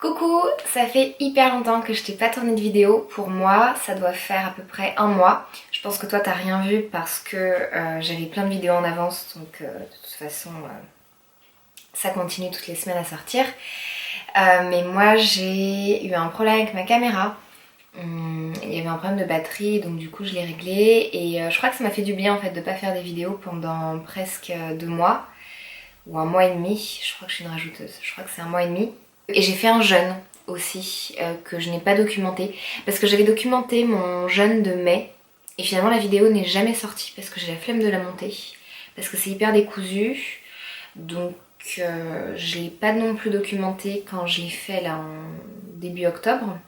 Coucou, ça fait hyper longtemps que je t'ai pas tourné de vidéo. Pour moi, ça doit faire à peu près un mois. Je pense que toi t'as rien vu parce que j'avais plein de vidéos en avance, donc de toute façon ça continue toutes les semaines à sortir. Mais moi j'ai eu un problème avec ma caméra. Il y avait un problème de batterie, donc du coup je l'ai réglé et je crois que ça m'a fait du bien en fait de pas faire des vidéos pendant presque 2 mois ou un mois et demi. Je crois que je suis une rajouteuse, je crois que c'est un mois et demi. Et j'ai fait un jeûne aussi que je n'ai pas documenté parce que j'avais documenté mon jeûne de mai et finalement la vidéo n'est jamais sortie parce que j'ai la flemme de la monter parce que c'est hyper décousu, donc je l'ai pas non plus documenté quand je l'ai fait là en début octobre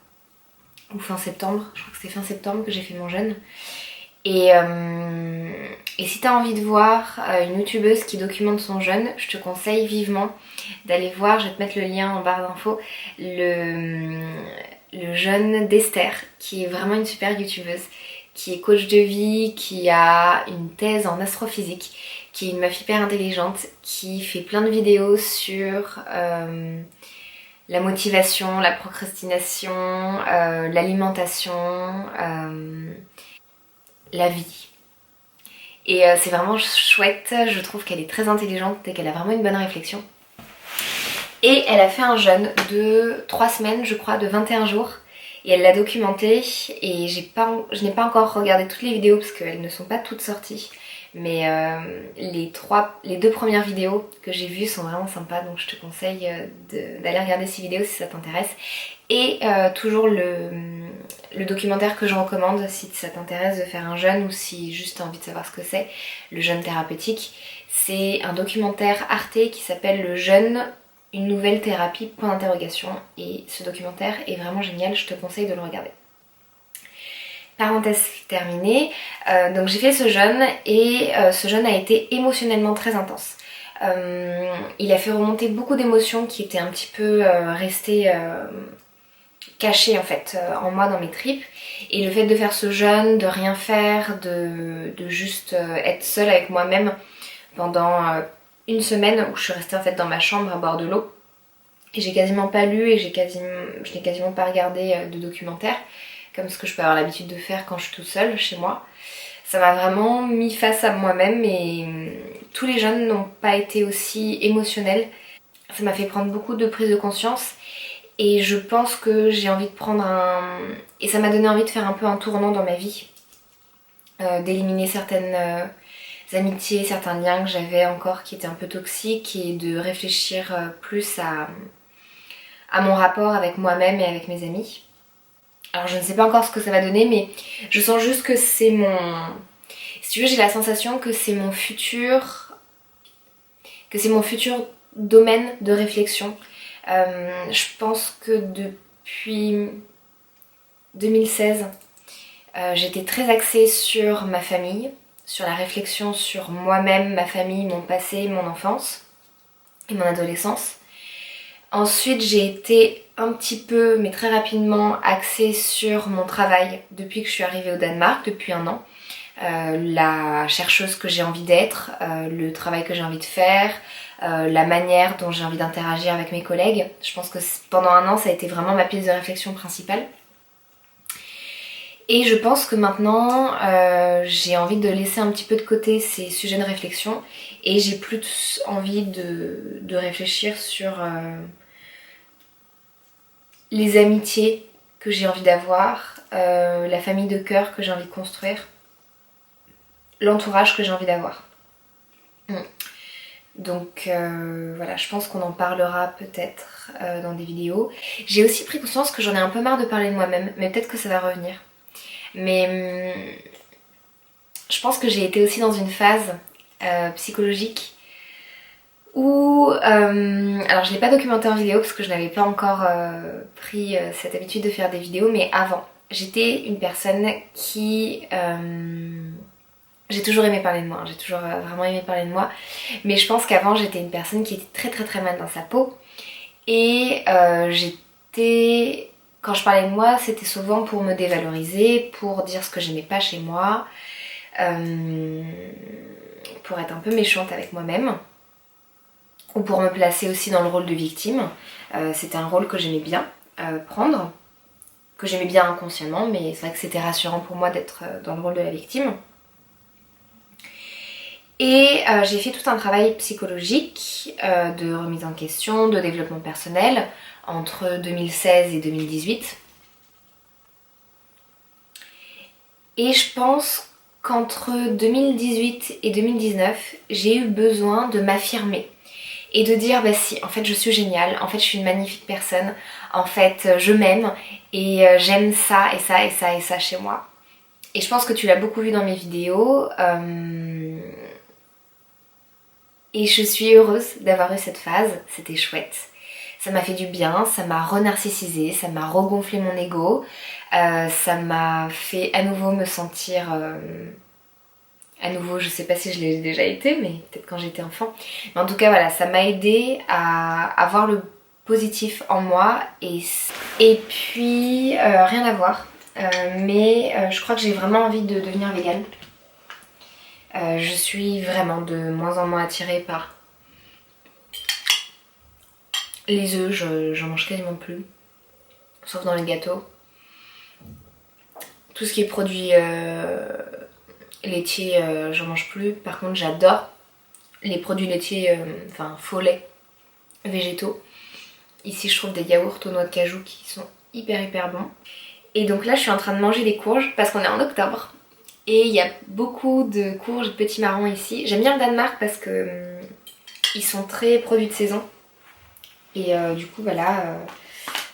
ou fin septembre. Je crois que c'était fin septembre que j'ai fait mon jeûne. Et si t'as envie de voir une youtubeuse qui documente son jeûne, je te conseille vivement d'aller voir, je vais te mettre le lien en barre d'infos, le jeûne d'Esther, qui est vraiment une super youtubeuse, qui est coach de vie, qui a une thèse en astrophysique, qui est une meuf hyper intelligente, qui fait plein de vidéos sur la motivation, la procrastination, l'alimentation, la vie. Et c'est vraiment chouette, je trouve qu'elle est très intelligente et qu'elle a vraiment une bonne réflexion. Et elle a fait un jeûne de 3 semaines, je crois, de 21 jours. Et elle l'a documenté et je n'ai pas encore regardé toutes les vidéos parce qu'elles ne sont pas toutes sorties. Mais les 2 premières vidéos que j'ai vues sont vraiment sympas, donc je te conseille d'aller regarder ces vidéos si ça t'intéresse. Et toujours le documentaire que je recommande si ça t'intéresse de faire un jeûne ou si juste t'as envie de savoir ce que c'est, le jeûne thérapeutique. C'est un documentaire Arte qui s'appelle Le jeûne, une nouvelle thérapie, point d'interrogation. Et ce documentaire est vraiment génial, je te conseille de le regarder. Parenthèse terminée, donc j'ai fait ce jeûne et ce jeûne a été émotionnellement très intense. Il a fait remonter beaucoup d'émotions qui étaient un petit peu restées cachées en fait en moi, dans mes tripes. Et le fait de faire ce jeûne, de rien faire, de juste être seule avec moi-même pendant une semaine où je suis restée en fait dans ma chambre à boire de l'eau. Et j'ai quasiment pas lu et je n'ai quasiment pas regardé de documentaires, comme ce que je peux avoir l'habitude de faire quand je suis toute seule chez moi. Ça m'a vraiment mis face à moi-même et tous les jeûnes n'ont pas été aussi émotionnels. Ça m'a fait prendre beaucoup de prise de conscience et je pense que j'ai envie de prendre et ça m'a donné envie de faire un peu un tournant dans ma vie, d'éliminer certaines amitiés, certains liens que j'avais encore qui étaient un peu toxiques et de réfléchir plus à mon rapport avec moi-même et avec mes amis. Alors je ne sais pas encore ce que ça va donner, mais je sens juste que c'est mon... Si tu veux, j'ai la sensation que c'est mon futur domaine de réflexion. Je pense que depuis 2016, j'étais très axée sur ma famille, sur la réflexion sur moi-même, ma famille, mon passé, mon enfance et mon adolescence. Ensuite, j'ai été un petit peu, mais très rapidement, axée sur mon travail depuis que je suis arrivée au Danemark, depuis un an. La chercheuse que j'ai envie d'être, le travail que j'ai envie de faire, la manière dont j'ai envie d'interagir avec mes collègues. Je pense que pendant un an, ça a été vraiment ma piste de réflexion principale. Et je pense que maintenant, j'ai envie de laisser un petit peu de côté ces sujets de réflexion et j'ai plus envie de réfléchir sur les amitiés que j'ai envie d'avoir, la famille de cœur que j'ai envie de construire, l'entourage que j'ai envie d'avoir. Donc voilà, je pense qu'on en parlera peut-être dans des vidéos. J'ai aussi pris conscience que j'en ai un peu marre de parler de moi-même, mais peut-être que ça va revenir. Mais je pense que j'ai été aussi dans une phase psychologique où, alors je l'ai pas documenté en vidéo parce que je n'avais pas encore pris cette habitude de faire des vidéos, mais avant, j'étais une personne qui... j'ai toujours aimé parler de moi, j'ai toujours vraiment aimé parler de moi, mais je pense qu'avant j'étais une personne qui était très très très mal dans sa peau et quand je parlais de moi, c'était souvent pour me dévaloriser, pour dire ce que j'aimais pas chez moi, pour être un peu méchante avec moi-même. ou pour me placer aussi dans le rôle de victime. C'était un rôle que j'aimais bien prendre, que j'aimais bien inconsciemment, mais c'est vrai que c'était rassurant pour moi d'être dans le rôle de la victime. Et j'ai fait tout un travail psychologique de remise en question, de développement personnel entre 2016 et 2018. Et je pense qu'entre 2018 et 2019, j'ai eu besoin de m'affirmer et de dire bah si, en fait je suis géniale, en fait je suis une magnifique personne, en fait je m'aime et j'aime ça et ça et ça et ça chez moi. Et je pense que tu l'as beaucoup vu dans mes vidéos. Et je suis heureuse d'avoir eu cette phase, c'était chouette. Ça m'a fait du bien, ça m'a re-narcissisée, ça m'a regonflé mon ego, ça m'a fait à nouveau me sentir... à nouveau, je sais pas si je l'ai déjà été, mais peut-être quand j'étais enfant. Mais en tout cas, voilà, ça m'a aidé à avoir le positif en moi. Et puis, rien à voir. Mais je crois que j'ai vraiment envie de devenir végane. Je suis vraiment de moins en moins attirée par les œufs, j'en mange quasiment plus, sauf dans les gâteaux. Tout ce qui est produit laitier, j'en mange plus. Par contre, j'adore les produits laitiers, enfin faux lait, végétaux. Ici, je trouve des yaourts aux noix de cajou qui sont hyper bons. Et donc là, je suis en train de manger des courges parce qu'on est en octobre. Et il y a beaucoup de courges de petits marrons ici. J'aime bien le Danemark parce que ils sont très produits de saison. Et du coup, voilà,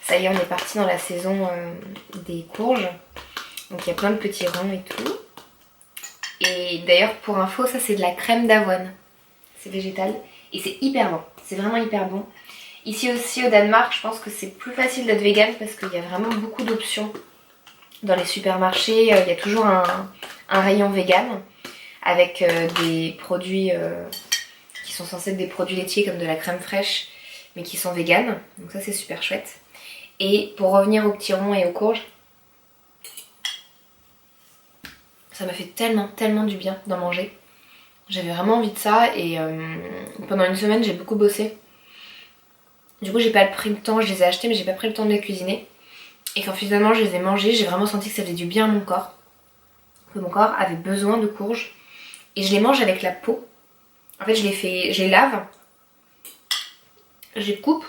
ça y est, on est parti dans la saison des courges. Donc il y a plein de petits ronds et tout. Et d'ailleurs, pour info, ça c'est de la crème d'avoine. C'est végétal et c'est hyper bon. C'est vraiment hyper bon. Ici aussi au Danemark, je pense que c'est plus facile d'être vegan parce qu'il y a vraiment beaucoup d'options. Dans les supermarchés, il y a toujours un rayon vegan avec des produits qui sont censés être des produits laitiers comme de la crème fraîche mais qui sont véganes. Donc ça c'est super chouette. Et pour revenir aux petits ronds et aux courges, ça m'a fait tellement du bien d'en manger. J'avais vraiment envie de ça et pendant une semaine j'ai beaucoup bossé. Du coup j'ai pas pris le temps, je les ai achetés mais j'ai pas pris le temps de les cuisiner. Et quand finalement je les ai mangés, j'ai vraiment senti que ça faisait du bien à mon corps. Que mon corps avait besoin de courges. Et je les mange avec la peau. En fait je les lave, je les coupe,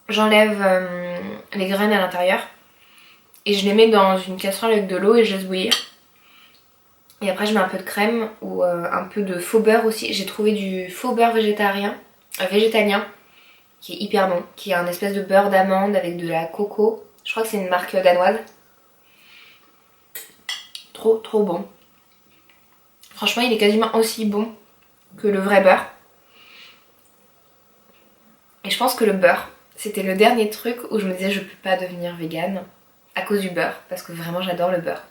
j'enlève les graines à l'intérieur et je les mets dans une casserole avec de l'eau et je laisse bouillir. Et après je mets un peu de crème ou un peu de faux beurre aussi. J'ai trouvé du faux beurre végétalien qui est hyper bon, qui est un espèce de beurre d'amande avec de la coco. Je crois que c'est une marque danoise. Trop bon. Franchement il est quasiment aussi bon que le vrai beurre. Et je pense que le beurre, c'était le dernier truc où je me disais je peux pas devenir végane à cause du beurre, parce que vraiment j'adore le beurre.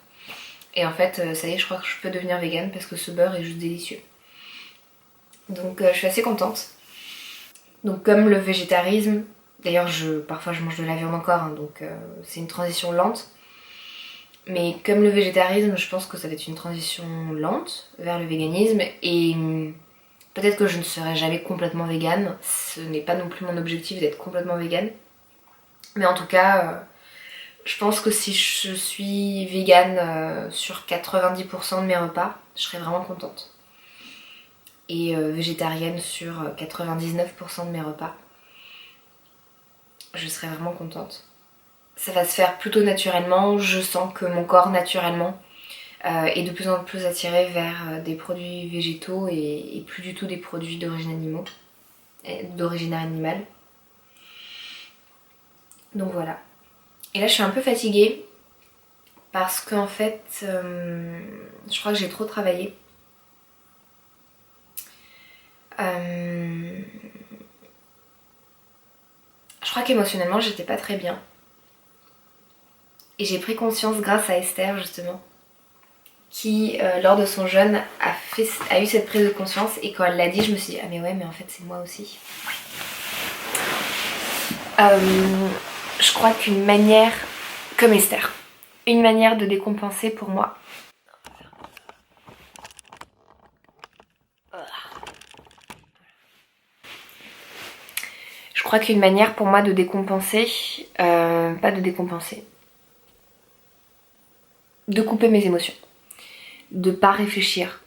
Et en fait ça y est, je crois que je peux devenir végane parce que ce beurre est juste délicieux. Donc je suis assez contente. Donc comme le végétarisme, d'ailleurs parfois je mange de la viande encore, hein, donc c'est une transition lente. Mais comme le végétarisme, je pense que ça va être une transition lente vers le véganisme et peut-être que je ne serai jamais complètement végane. Ce n'est pas non plus mon objectif d'être complètement végane. Mais en tout cas, je pense que si je suis végane sur 90% de mes repas, je serai vraiment contente. Et végétarienne sur 99% de mes repas, je serai vraiment contente. Ça va se faire plutôt naturellement, je sens que mon corps naturellement est de plus en plus attiré vers des produits végétaux et plus du tout des produits d'origine animale. Donc voilà. Et là je suis un peu fatiguée parce qu'en fait je crois que j'ai trop travaillé. Je crois qu'émotionnellement j'étais pas très bien. Et j'ai pris conscience grâce à Esther justement, qui lors de son jeûne a eu cette prise de conscience, et quand elle l'a dit je me suis dit ah mais ouais mais en fait c'est moi aussi. Je crois qu'une manière, comme Esther, une manière de décompenser pour moi, crois qu'une manière pour moi de décompenser, pas de décompenser, de couper mes émotions, de pas réfléchir,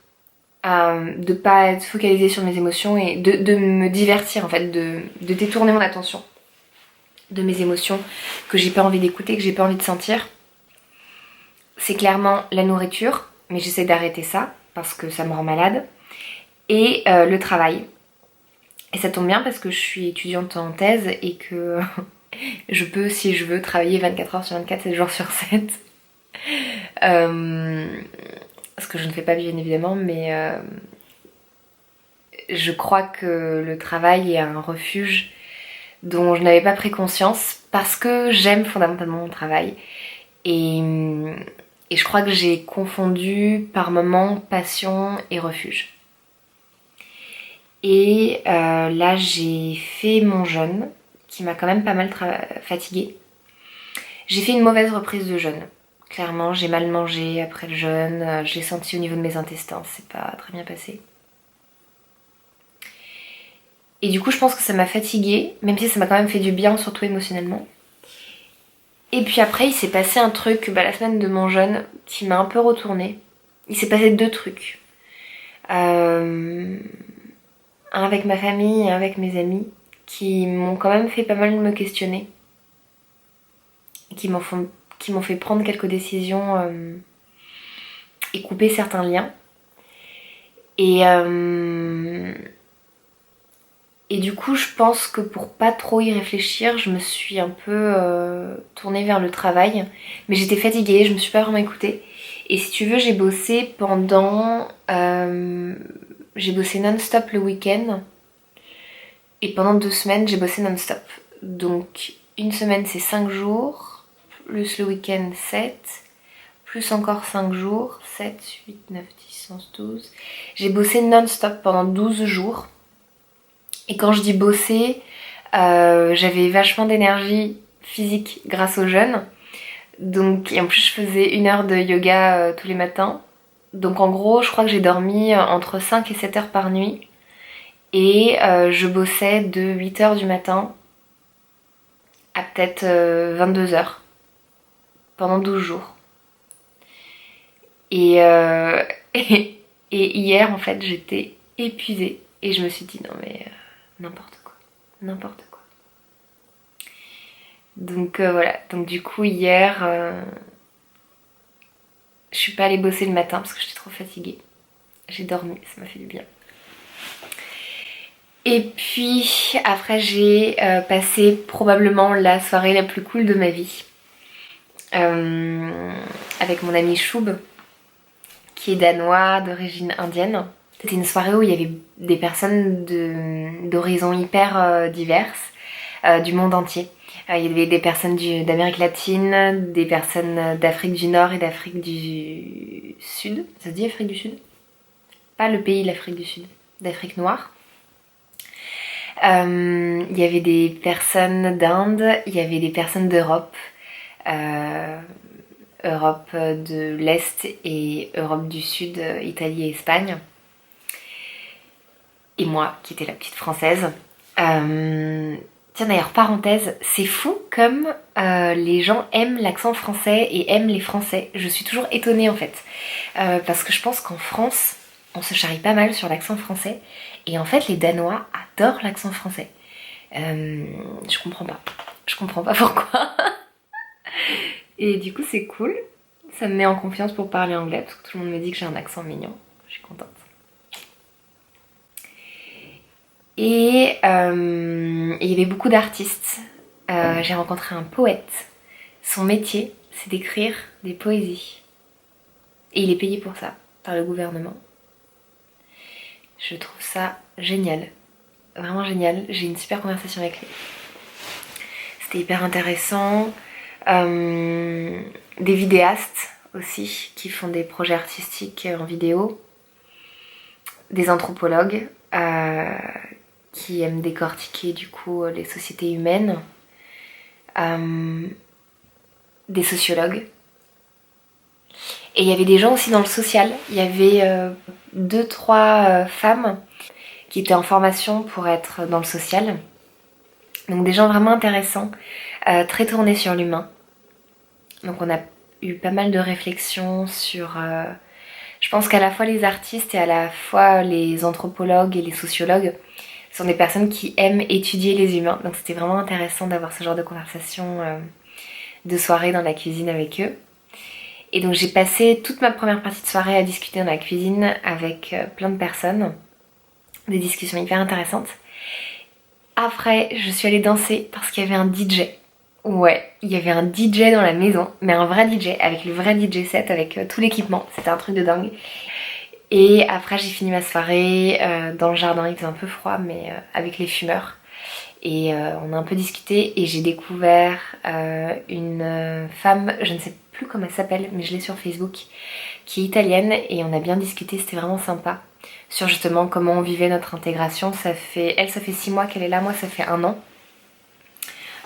de pas être focalisée sur mes émotions et de me divertir en fait, de détourner mon attention de mes émotions que j'ai pas envie d'écouter, que j'ai pas envie de sentir. C'est clairement la nourriture, mais j'essaie d'arrêter ça parce que ça me rend malade, et le travail. Et ça tombe bien parce que je suis étudiante en thèse et que je peux, si je veux, travailler 24 heures sur 24, 7 jours sur 7. Ce que je ne fais pas bien évidemment, mais je crois que le travail est un refuge dont je n'avais pas pris conscience parce que j'aime fondamentalement mon travail. Et je crois que j'ai confondu par moments passion et refuge. Et là j'ai fait mon jeûne qui m'a quand même pas mal fatiguée. J'ai fait une mauvaise reprise de jeûne. Clairement, j'ai mal mangé après le jeûne, je l'ai senti au niveau de mes intestins, c'est pas très bien passé. Et du coup, je pense que ça m'a fatiguée, même si ça m'a quand même fait du bien, surtout émotionnellement. Et puis après, il s'est passé un truc, la semaine de mon jeûne, qui m'a un peu retournée. Il s'est passé 2 trucs. Un avec ma famille et un avec mes amis, qui m'ont quand même fait pas mal me questionner. Qui m'ont fait prendre quelques décisions et couper certains liens. Et du coup, je pense que pour pas trop y réfléchir, je me suis un peu tournée vers le travail. Mais j'étais fatiguée, je me suis pas vraiment écoutée. Et si tu veux, j'ai bossé j'ai bossé non-stop le week-end. Et pendant 2 semaines, j'ai bossé non-stop. Donc, une semaine, c'est 5 jours. Plus le week-end 7, plus encore 5 jours, 7, 8, 9, 10, 11, 12. J'ai bossé non-stop pendant 12 jours. Et quand je dis bosser, j'avais vachement d'énergie physique grâce au jeûne. Donc, et en plus, je faisais 1 heure de yoga tous les matins. Donc en gros, je crois que j'ai dormi entre 5 et 7 heures par nuit. Et je bossais de 8 heures du matin à peut-être 22 heures. Pendant 12 jours. Et, et hier, en fait, j'étais épuisée. Et je me suis dit, non mais n'importe quoi. N'importe quoi. Donc voilà. Donc du coup, hier, je suis pas allée bosser le matin parce que j'étais trop fatiguée. J'ai dormi, ça m'a fait du bien. Et puis, après, j'ai passé probablement la soirée la plus cool de ma vie. Avec mon ami Choub, qui est danois d'origine indienne. C'était une soirée où il y avait des personnes d'horizons hyper diverses, du monde entier. Il y avait des personnes d'Amérique latine, des personnes d'Afrique du Nord et d'Afrique du Sud. Ça se dit Afrique du Sud? Pas le pays, l'Afrique du Sud, d'Afrique noire. Il y avait des personnes d'Inde, il y avait des personnes d'Europe. Europe de l'Est et Europe du Sud, Italie et Espagne. Et moi, qui étais la petite française. Tiens d'ailleurs, parenthèse, c'est fou comme les gens aiment l'accent français et aiment les Français. Je suis toujours étonnée en fait. Parce que je pense qu'en France, on se charrie pas mal sur l'accent français. Et en fait, les Danois adorent l'accent français. Je comprends pas. Je comprends pas pourquoi. Et du coup c'est cool, ça me met en confiance pour parler anglais parce que tout le monde me dit que j'ai un accent mignon, je suis contente. Et il y avait beaucoup d'artistes, j'ai rencontré un poète, son métier c'est d'écrire des poésies. Et il est payé pour ça, par le gouvernement. Je trouve ça génial, vraiment génial, j'ai eu une super conversation avec lui. C'était hyper intéressant. Des vidéastes aussi qui font des projets artistiques en vidéo, des anthropologues qui aiment décortiquer du coup les sociétés humaines, des sociologues, et il y avait des gens aussi dans le social. Il y avait 2-3 femmes qui étaient en formation pour être dans le social Donc des gens vraiment intéressants, très tournés sur l'humain. Donc on a eu pas mal de réflexions sur... je pense qu'à la fois les artistes et à la fois les anthropologues et les sociologues sont des personnes qui aiment étudier les humains. Donc c'était vraiment intéressant d'avoir ce genre de conversation de soirée dans la cuisine avec eux. Et donc j'ai passé toute ma première partie de soirée à discuter dans la cuisine avec plein de personnes. Des discussions hyper intéressantes. Après, je suis allée danser parce qu'il y avait un DJ. Ouais, il y avait un DJ dans la maison, mais un vrai DJ, avec le vrai DJ set, avec tout l'équipement. C'était un truc de dingue. Et après, j'ai fini ma soirée dans le jardin. Il faisait un peu froid, mais avec les fumeurs. Et on a un peu discuté et j'ai découvert une femme, je ne sais plus comment elle s'appelle, mais je l'ai sur Facebook, qui est italienne et on a bien discuté, c'était vraiment sympa. Sur justement comment on vivait notre intégration. Elle, ça fait 6 mois qu'elle est là, moi ça fait 1 an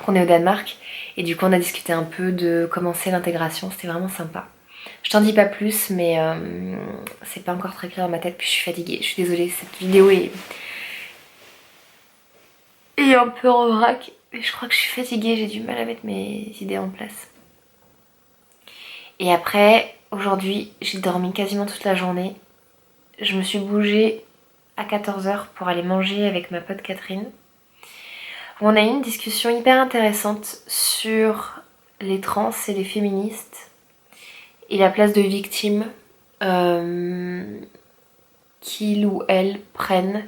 qu'on est au Danemark. Et du coup on a discuté un peu de comment c'est l'intégration, c'était vraiment sympa. Je t'en dis pas plus, mais c'est pas encore très clair dans ma tête, puis je suis fatiguée. Je suis désolée, cette vidéo est un peu en vrac. Et je crois que je suis fatiguée, j'ai du mal à mettre mes idées en place. Et après, aujourd'hui, j'ai dormi quasiment toute la journée. Je me suis bougée à 14h pour aller manger avec ma pote Catherine. On a eu une discussion hyper intéressante sur les trans et les féministes et la place de victime qu'ils ou elles prennent.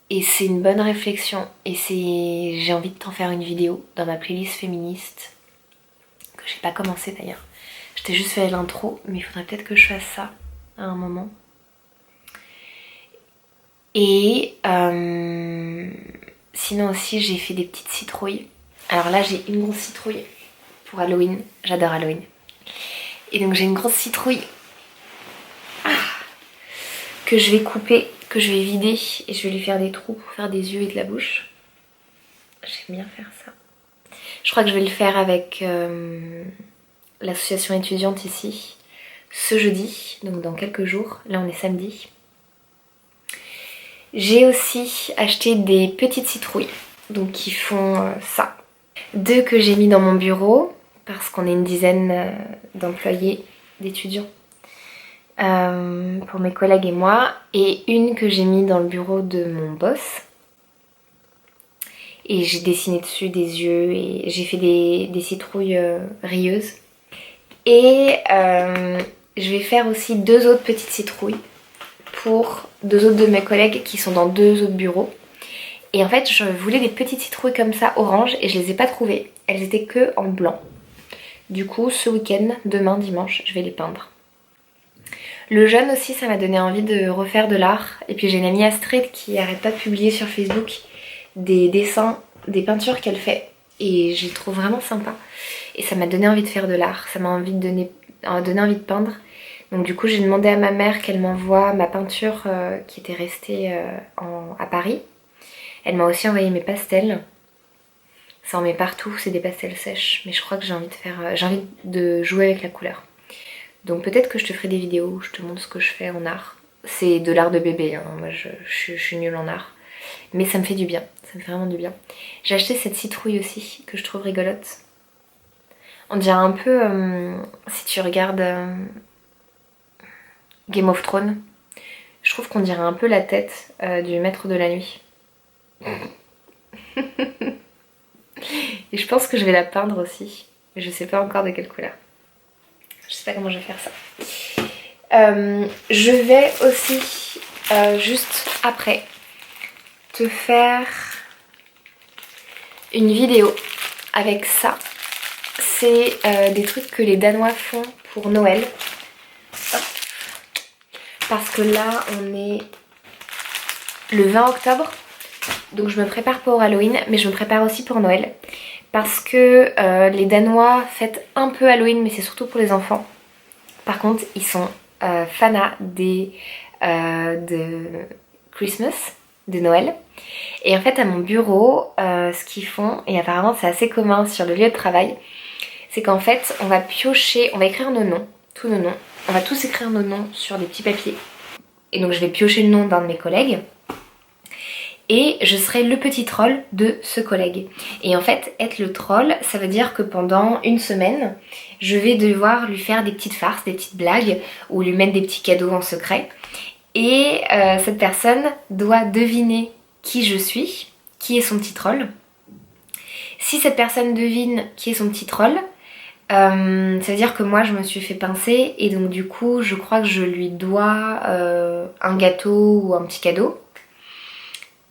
Et c'est une bonne réflexion et j'ai envie de t'en faire une vidéo dans ma playlist féministe que j'ai pas commencé d'ailleurs. Je t'ai juste fait l'intro, mais il faudrait peut-être que je fasse ça à un moment. Et sinon aussi j'ai fait des petites citrouilles. Alors là j'ai une grosse citrouille pour Halloween, j'adore Halloween. Et donc j'ai une grosse citrouille que je vais couper, que je vais vider et je vais lui faire des trous pour faire des yeux et de la bouche. J'aime bien faire ça. Je crois que je vais le faire avec l'association étudiante ici ce jeudi, donc dans quelques jours. Là on est samedi. J'ai aussi acheté des petites citrouilles, donc qui font ça. 2 que j'ai mis dans mon bureau, parce qu'on est une dizaine d'employés, d'étudiants, pour mes collègues et moi, et une que j'ai mis dans le bureau de mon boss. Et j'ai dessiné dessus des yeux et j'ai fait des citrouilles rieuses. Et je vais faire aussi 2 autres petites citrouilles pour 2 autres de mes collègues qui sont dans 2 autres bureaux. Et en fait je voulais des petites citrouilles comme ça orange et je les ai pas trouvées. Elles étaient que en blanc. Du coup ce week-end, demain dimanche, je vais les peindre. Le jeûne aussi, ça m'a donné envie de refaire de l'art. Et puis j'ai une amie Astrid qui arrête pas de publier sur Facebook des dessins, des peintures qu'elle fait. Et je les trouve vraiment sympa. Et ça m'a donné envie de faire de l'art. Ça m'a donné envie de peindre. Donc du coup j'ai demandé à ma mère qu'elle m'envoie ma peinture qui était restée à Paris. Elle m'a aussi envoyé mes pastels. Ça en met partout, c'est des pastels sèches. Mais je crois que j'ai envie de jouer avec la couleur. Donc peut-être que je te ferai des vidéos où je te montre ce que je fais en art. C'est de l'art de bébé, hein. Moi je suis nulle en art. Mais ça me fait du bien, ça me fait vraiment du bien. J'ai acheté cette citrouille aussi, que je trouve rigolote. On dirait un peu, si tu regardes Game of Thrones, je trouve qu'on dirait un peu la tête du maître de la nuit. Et je pense que je vais la peindre aussi. Mais je sais pas encore de quelle couleur. Je sais pas comment je vais faire ça. Je vais aussi, juste après, te faire une vidéo avec ça. C'est des trucs que les Danois font pour Noël. Hop. Parce que là, on est le 20 octobre. Donc je me prépare pour Halloween, mais je me prépare aussi pour Noël. Parce que les Danois fêtent un peu Halloween, mais c'est surtout pour les enfants. Par contre, ils sont fanas de Christmas, de Noël. Et en fait, à mon bureau, ce qu'ils font, et apparemment c'est assez commun sur le lieu de travail, c'est qu'en fait, on va piocher, on va écrire nos noms, tous nos noms. On va tous écrire nos noms sur des petits papiers. Et donc je vais piocher le nom d'un de mes collègues. et je serai le petit troll de ce collègue. Et en fait, être le troll, ça veut dire que pendant une semaine, je vais devoir lui faire des petites farces, des petites blagues, ou lui mettre des petits cadeaux en secret. Et cette personne doit deviner qui je suis, qui est son petit troll. Si cette personne devine qui est son petit troll, ça veut dire que moi je me suis fait pincer et donc du coup je crois que je lui dois un gâteau ou un petit cadeau.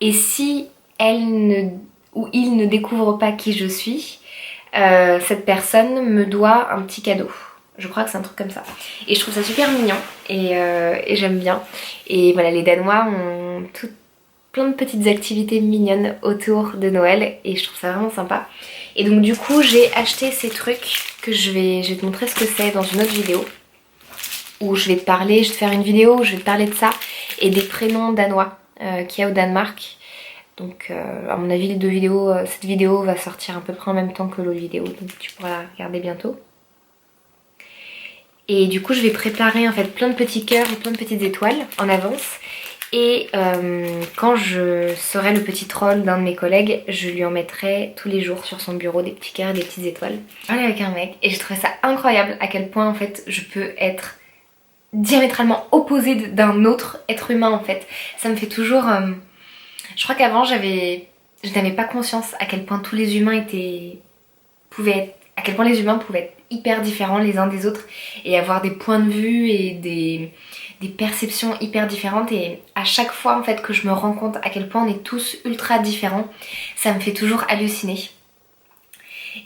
Et si elle ne, ou il ne découvre pas qui je suis, cette personne me doit un petit cadeau. Je crois que c'est un truc comme ça. Et je trouve ça super mignon et j'aime bien. Et voilà, les Danois ont plein de petites activités mignonnes autour de Noël et je trouve ça vraiment sympa. Et donc du coup j'ai acheté ces trucs que je vais te montrer ce que c'est dans une autre vidéo où je vais te parler, je vais te faire une vidéo où je vais te parler de ça et des prénoms danois qu'il y a au Danemark. Donc à mon avis cette vidéo va sortir à peu près en même temps que l'autre vidéo, donc tu pourras la regarder bientôt. Et du coup je vais préparer en fait plein de petits cœurs et plein de petites étoiles en avance. Et quand je serai le petit troll d'un de mes collègues, je lui en mettrai tous les jours sur son bureau des petits cœurs et des petites étoiles. Je parlais avec un mec et j'ai trouvé ça incroyable à quel point en fait je peux être diamétralement opposée d'un autre être humain en fait. Ça me fait toujours... Je crois qu'avant je n'avais pas conscience à quel point tous les humains à quel point les humains pouvaient être hyper différents les uns des autres et avoir des points de vue et des perceptions hyper différentes, et à chaque fois en fait que je me rends compte à quel point on est tous ultra différents, ça me fait toujours halluciner.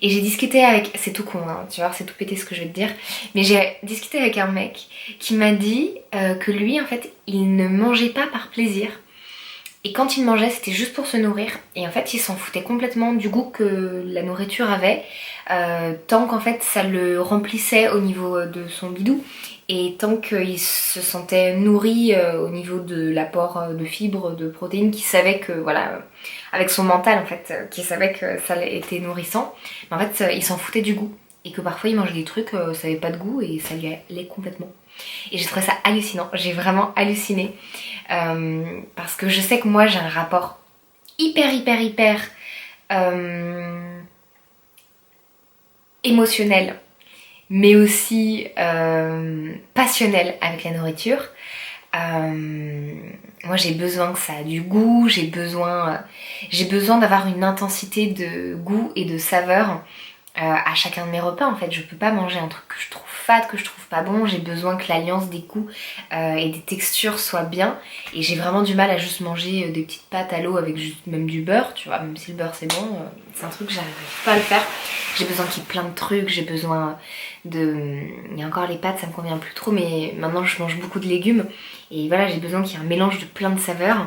Et j'ai discuté avec... C'est tout con, hein, tu vois, c'est tout pété ce que je vais te dire. Mais j'ai discuté avec un mec qui m'a dit que lui en fait il ne mangeait pas par plaisir. Et quand il mangeait, c'était juste pour se nourrir. Et en fait, il s'en foutait complètement du goût que la nourriture avait, tant qu'en fait ça le remplissait au niveau de son bidou. Et tant qu'il se sentait nourri au niveau de l'apport de fibres, de protéines, qu'il savait que, voilà, avec son mental en fait, qu'il savait que ça était nourrissant, mais en fait il s'en foutait du goût. Et que parfois il mangeait des trucs, ça n'avait pas de goût et ça lui allait complètement. Et j'ai trouvé ça hallucinant, j'ai vraiment halluciné. Parce que je sais que moi j'ai un rapport hyper émotionnel, mais aussi passionnel avec la nourriture. Moi j'ai besoin que ça a du goût, j'ai besoin d'avoir une intensité de goût et de saveur à chacun de mes repas en fait. Je peux pas manger un truc que je trouve fade, que je trouve pas bon. J'ai besoin que l'alliance des goûts et des textures soit bien, et j'ai vraiment du mal à juste manger des petites pâtes à l'eau avec juste même du beurre, tu vois, même si le beurre c'est bon, c'est un truc que j'arrive pas à le faire. J'ai besoin qu'il y ait plein de trucs, j'ai besoin de... Il y a encore les pâtes, ça me convient plus trop, mais maintenant je mange beaucoup de légumes et voilà, j'ai besoin qu'il y ait un mélange de plein de saveurs.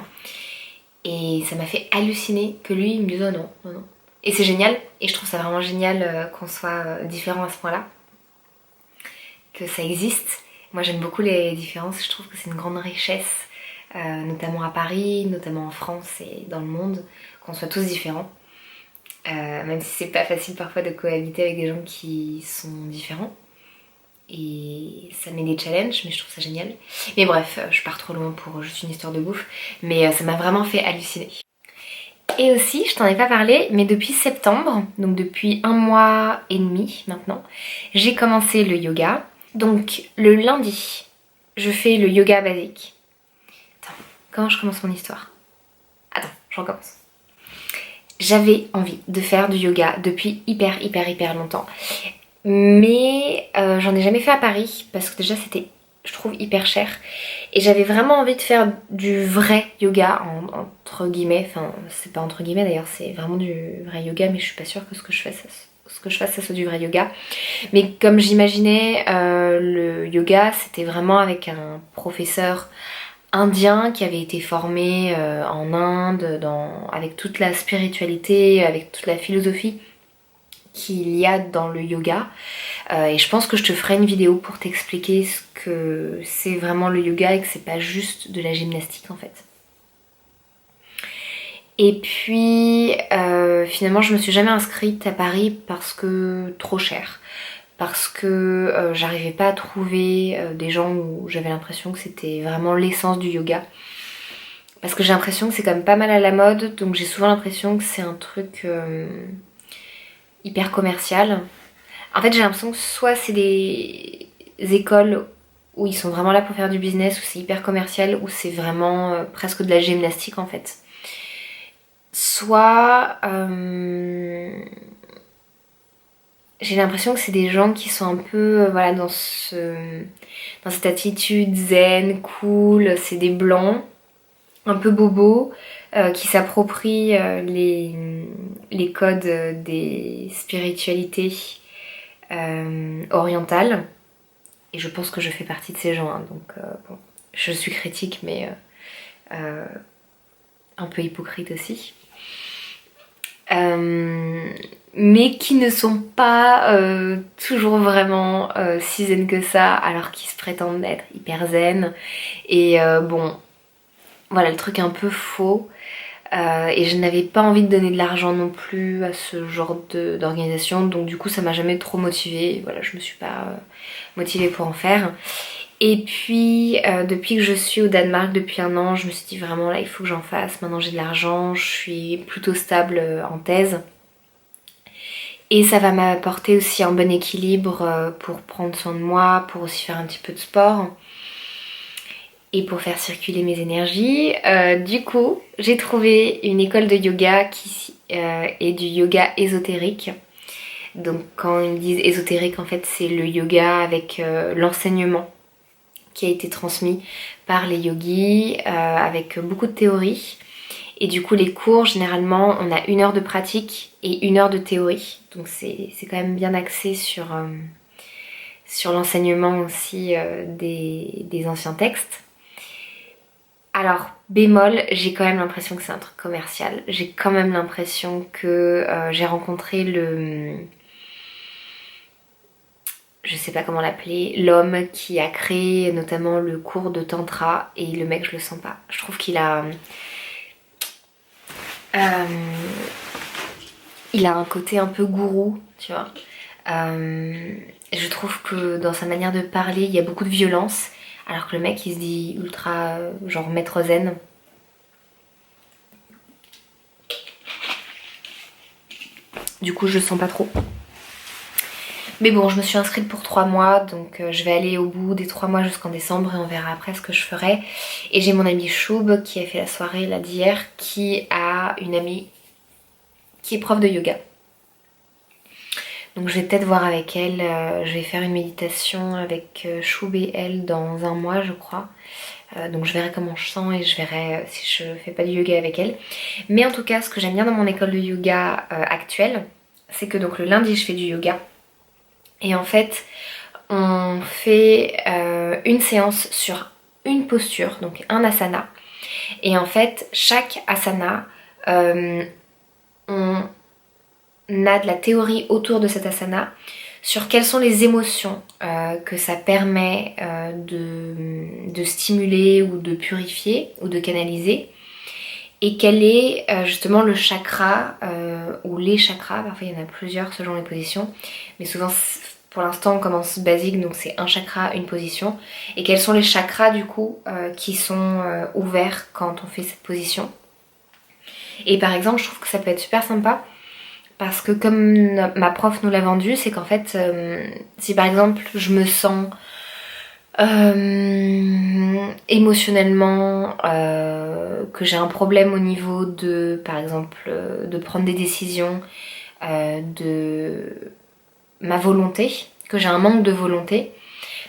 Et ça m'a fait halluciner que lui il me dise oh non, non, non. Et c'est génial, et je trouve ça vraiment génial qu'on soit différents à ce point-là, que ça existe. Moi j'aime beaucoup les différences, je trouve que c'est une grande richesse, notamment à Paris, notamment en France et dans le monde, qu'on soit tous différents. Même si c'est pas facile parfois de cohabiter avec des gens qui sont différents. Et ça met des challenges, mais je trouve ça génial. Mais bref, je pars trop loin pour juste une histoire de bouffe, mais ça m'a vraiment fait halluciner. Et aussi, je t'en ai pas parlé, mais depuis septembre, donc depuis 1 mois et demi maintenant, j'ai commencé le yoga. Donc le lundi, je fais le yoga basique. Attends, comment je commence mon histoire? Attends, je recommence. J'avais envie de faire du yoga depuis hyper longtemps. Mais j'en ai jamais fait à Paris parce que déjà c'était, je trouve, hyper cher. Et j'avais vraiment envie de faire du vrai yoga, entre guillemets. Enfin, c'est pas entre guillemets d'ailleurs, c'est vraiment du vrai yoga, mais je suis pas sûre que ce que je fasse ça soit du vrai yoga. Mais comme j'imaginais, le yoga c'était vraiment avec un professeur indien qui avait été formé en Inde, avec toute la spiritualité, avec toute la philosophie qu'il y a dans le yoga. Et je pense que je te ferai une vidéo pour t'expliquer ce que c'est vraiment le yoga et que c'est pas juste de la gymnastique en fait. Et puis finalement je me suis jamais inscrite à Paris parce que trop cher. Parce que j'arrivais pas à trouver des gens où j'avais l'impression que c'était vraiment l'essence du yoga. parce que j'ai l'impression que c'est quand même pas mal à la mode, donc j'ai souvent l'impression que c'est un truc hyper commercial. En fait j'ai l'impression que soit c'est des écoles où ils sont vraiment là pour faire du business, où c'est hyper commercial, où c'est vraiment presque de la gymnastique en fait. Soit j'ai l'impression que c'est des gens qui sont un peu voilà, dans cette attitude zen, cool, c'est des blancs, un peu bobos, qui s'approprient les codes des spiritualités orientales. Et je pense que je fais partie de ces gens, hein, donc bon, je suis critique mais un peu hypocrite aussi. Mais qui ne sont pas toujours vraiment si zen que ça, alors qu'ils se prétendent être hyper zen. Et bon, voilà le truc un peu faux. Et je n'avais pas envie de donner de l'argent non plus à ce genre d'organisation, donc du coup ça m'a jamais trop motivée. Voilà, je me suis pas motivée pour en faire. Et puis depuis que je suis au Danemark depuis 1 an, je me suis dit vraiment là il faut que j'en fasse. Maintenant j'ai de l'argent, je suis plutôt stable en thèse. Et ça va m'apporter aussi un bon équilibre pour prendre soin de moi, pour aussi faire un petit peu de sport et pour faire circuler mes énergies. Du coup, j'ai trouvé une école de yoga qui est du yoga ésotérique. Donc quand ils disent ésotérique, en fait c'est le yoga avec l'enseignement qui a été transmis par les yogis avec beaucoup de théorie. Et du coup les cours, généralement on a 1 heure de pratique et 1 heure de théorie. Donc c'est quand même bien axé sur l'enseignement aussi des anciens textes. Alors, bémol, j'ai quand même l'impression que c'est un truc commercial. J'ai quand même l'impression que j'ai rencontré je sais pas comment l'appeler, l'homme qui a créé notamment le cours de tantra, et le mec je le sens pas. Je trouve qu'il a un côté un peu gourou, tu vois. Je trouve que dans sa manière de parler, il y a beaucoup de violence, alors que le mec il se dit ultra genre maître zen. Du coup je le sens pas trop. Mais bon, je me suis inscrite pour 3 mois, donc je vais aller au bout des 3 mois jusqu'en décembre et on verra après ce que je ferai. Et j'ai mon amie Choub qui a fait la soirée là d'hier, qui a une amie qui est prof de yoga. Donc je vais peut-être voir avec elle, je vais faire une méditation avec Choub et elle dans 1 mois je crois. Donc je verrai comment je sens et je verrai si je fais pas du yoga avec elle. Mais en tout cas, ce que j'aime bien dans mon école de yoga actuelle, c'est que donc le lundi je fais du yoga. Et en fait, on fait une séance sur une posture, donc un asana. Et en fait, chaque asana, on a de la théorie autour de cet asana sur quelles sont les émotions que ça permet de stimuler ou de purifier ou de canaliser. Et quel est justement le chakra ou les chakras, parfois il y en a plusieurs selon les positions, mais souvent pour l'instant on commence basique, donc c'est un chakra, une position. Et quels sont les chakras du coup qui sont ouverts quand on fait cette position. Et par exemple je trouve que ça peut être super sympa parce que comme ma prof nous l'a vendu, c'est qu'en fait si par exemple je me sens émotionnellement que j'ai un problème au niveau de par exemple de prendre des décisions, de ma volonté, que j'ai un manque de volonté,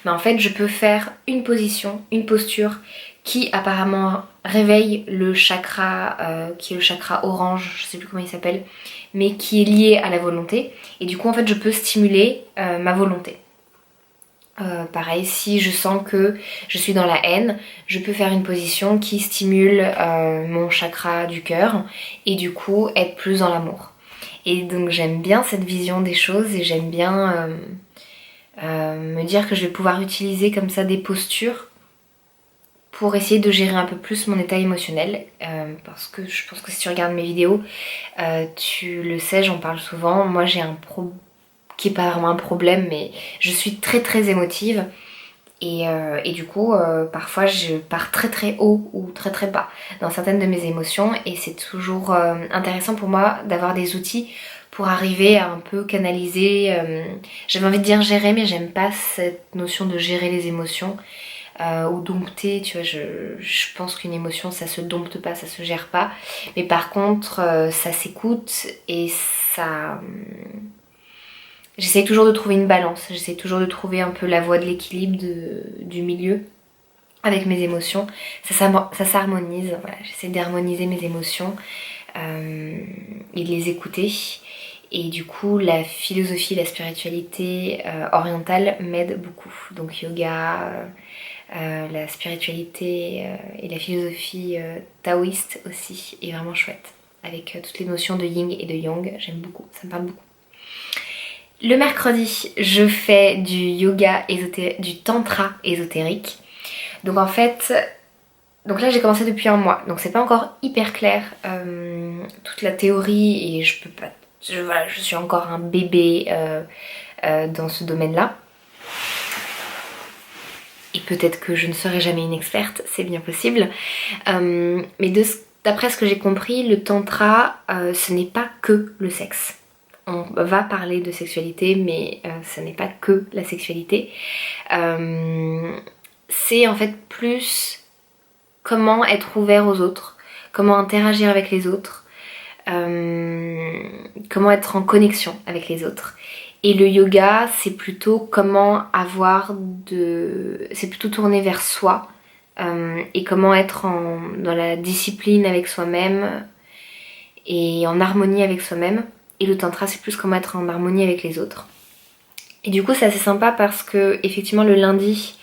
mais en fait je peux faire une position, une posture qui apparemment réveille le chakra qui est le chakra orange, je sais plus comment il s'appelle, mais qui est lié à la volonté, et du coup en fait je peux stimuler ma volonté. Pareil, si je sens que je suis dans la haine, je peux faire une position qui stimule mon chakra du cœur et du coup être plus dans l'amour. Et donc j'aime bien cette vision des choses et j'aime bien me dire que je vais pouvoir utiliser comme ça des postures pour essayer de gérer un peu plus mon état émotionnel, parce que je pense que si tu regardes mes vidéos, tu le sais, j'en parle souvent. Moi j'ai un problème qui est pas vraiment un problème, mais je suis très très émotive Et du coup, parfois je pars très très haut ou très très bas dans certaines de mes émotions et c'est toujours intéressant pour moi d'avoir des outils pour arriver à un peu canaliser, j'avais envie de dire gérer, mais j'aime pas cette notion de gérer les émotions ou dompter, tu vois, je pense qu'une émotion ça se dompte pas, ça se gère pas, mais par contre ça s'écoute et ça... J'essaye toujours de trouver une balance, j'essaye toujours de trouver un peu la voie de l'équilibre du milieu avec mes émotions. Ça s'harmonise, voilà, j'essaie d'harmoniser mes émotions et de les écouter. Et du coup, la philosophie, la spiritualité orientale m'aide beaucoup. Donc yoga, la spiritualité et la philosophie taoïste aussi est vraiment chouette. Avec toutes les notions de yin et de yang, j'aime beaucoup, ça me parle beaucoup. Le mercredi, je fais du yoga du tantra ésotérique. Donc en fait, donc là j'ai commencé depuis un mois, donc c'est pas encore hyper clair toute la théorie et je peux pas, voilà, je suis encore un bébé dans ce domaine-là. Et peut-être que je ne serai jamais une experte, c'est bien possible. Mais d'après ce que j'ai compris, le tantra, ce n'est pas que le sexe. On va parler de sexualité, mais ce n'est pas que la sexualité. C'est en fait plus comment être ouvert aux autres, comment interagir avec les autres, comment être en connexion avec les autres. Et le yoga, c'est plutôt comment c'est plutôt tourné vers soi et comment être dans la discipline avec soi-même et en harmonie avec soi-même. Et le tantra, c'est plus comment être en harmonie avec les autres. Et du coup, c'est assez sympa parce que, effectivement, le lundi,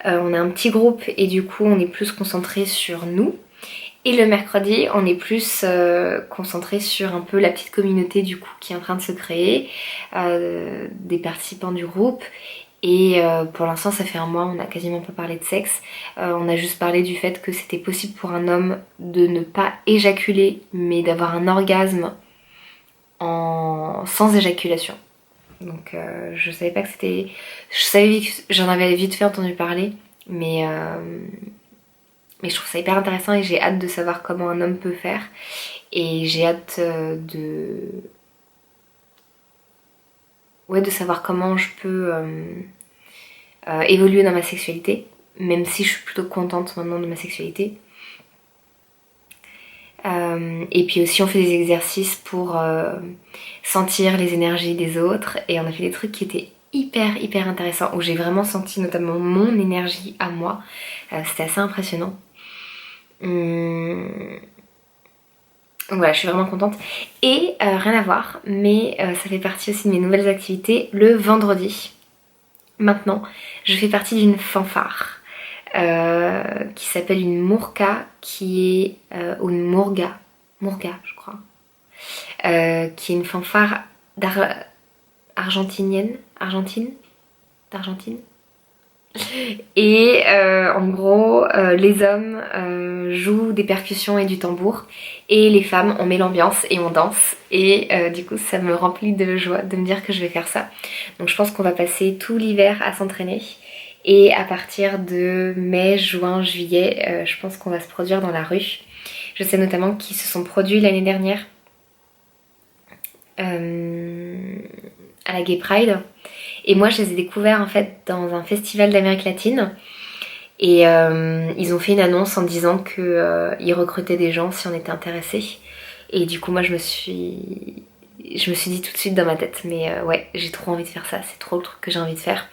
on a un petit groupe et du coup, on est plus concentré sur nous. Et le mercredi, on est plus concentré sur un peu la petite communauté du coup qui est en train de se créer, des participants du groupe. Et pour l'instant, ça fait un mois, on n'a quasiment pas parlé de sexe. On a juste parlé du fait que c'était possible pour un homme de ne pas éjaculer, mais d'avoir un orgasme sans éjaculation. Donc je savais pas que c'était... J'en avais vite fait entendu parler, mais je trouve ça hyper intéressant et j'ai hâte de savoir comment un homme peut faire. Et j'ai hâte de savoir comment je peux évoluer dans ma sexualité, même si je suis plutôt contente maintenant de ma sexualité. Et puis aussi on fait des exercices pour sentir les énergies des autres et on a fait des trucs qui étaient hyper intéressants où j'ai vraiment senti notamment mon énergie à moi. C'était assez impressionnant. Voilà, je suis vraiment contente. Et rien à voir, mais ça fait partie aussi de mes nouvelles activités. Le vendredi, maintenant, je fais partie d'une fanfare qui s'appelle une Murga, ou une Murga, je crois, qui est une fanfare d'Argentine. Et en gros, les hommes jouent des percussions et du tambour et les femmes, on met l'ambiance et on danse. Et du coup, ça me remplit de joie de me dire que je vais faire ça. Donc je pense qu'on va passer tout l'hiver à s'entraîner. Et à partir de mai, juin, juillet, je pense qu'on va se produire dans la rue. Je sais notamment qu'ils se sont produits l'année dernière à la Gay Pride. Et moi je les ai découverts en fait dans un festival d'Amérique latine. Et ils ont fait une annonce en disant qu'ils recrutaient des gens si on était intéressés. Et du coup moi je me suis dit tout de suite dans ma tête, mais ouais, j'ai trop envie de faire ça, c'est trop le truc que j'ai envie de faire.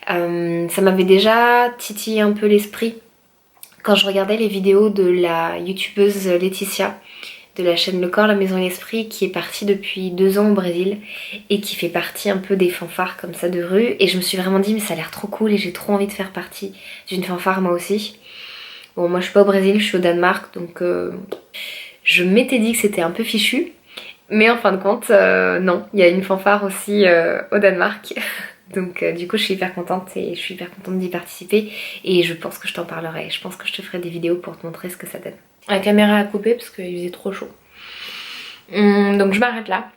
Ça m'avait déjà titillé un peu l'esprit quand je regardais les vidéos de la youtubeuse Laetitia de la chaîne Le Corps, la Maison et l'Esprit, qui est partie depuis 2 ans au Brésil et qui fait partie un peu des fanfares comme ça de rue. Et je me suis vraiment dit mais ça a l'air trop cool et j'ai trop envie de faire partie d'une fanfare moi aussi. Bon, moi je suis pas au Brésil, je suis au Danemark, donc je m'étais dit que c'était un peu fichu. Mais en fin de compte, non, il y a une fanfare aussi au Danemark. Donc du coup je suis hyper contente et je suis hyper contente d'y participer et je pense que je t'en parlerai, je pense que je te ferai des vidéos pour te montrer ce que ça donne. La caméra a coupé parce qu'il faisait trop chaud. Donc je m'arrête là.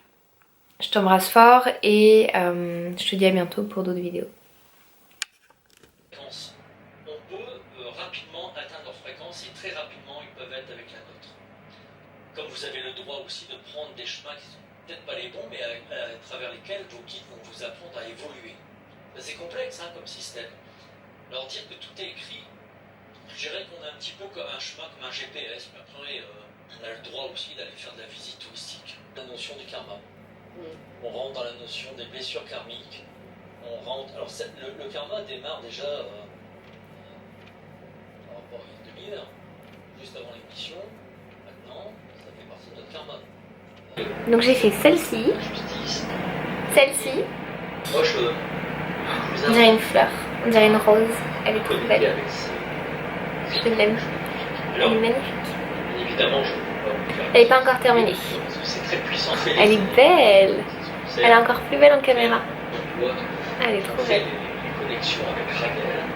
Je t'embrasse fort et je te dis à bientôt pour d'autres vidéos. aussi de prendre des chemins qui sont peut-être pas les bons, mais à travers lesquels vos guides vont vous apprendre à évoluer. Ben, c'est complexe hein, comme système. Leur dire que tout est écrit, je dirais qu'on a un petit peu comme un chemin, comme un GPS, mais après on a le droit aussi d'aller faire de la visite touristique. La notion du karma. On rentre dans la notion des blessures karmiques. On rentre. Alors le karma démarre déjà par rapport à une demi-heure, juste avant l'émission. Maintenant, ça fait partie de notre karma. Donc j'ai fait celle-ci, celle-ci. Moi je. On dirait une fleur, on dirait une rose. Elle est trop belle. Je l'aime. Elle est magnifique. Évidemment, elle n'est pas encore terminée. C'est très puissant. Elle est belle. Elle est encore plus belle en caméra. Elle est trop belle. Les connexions avec Raquel.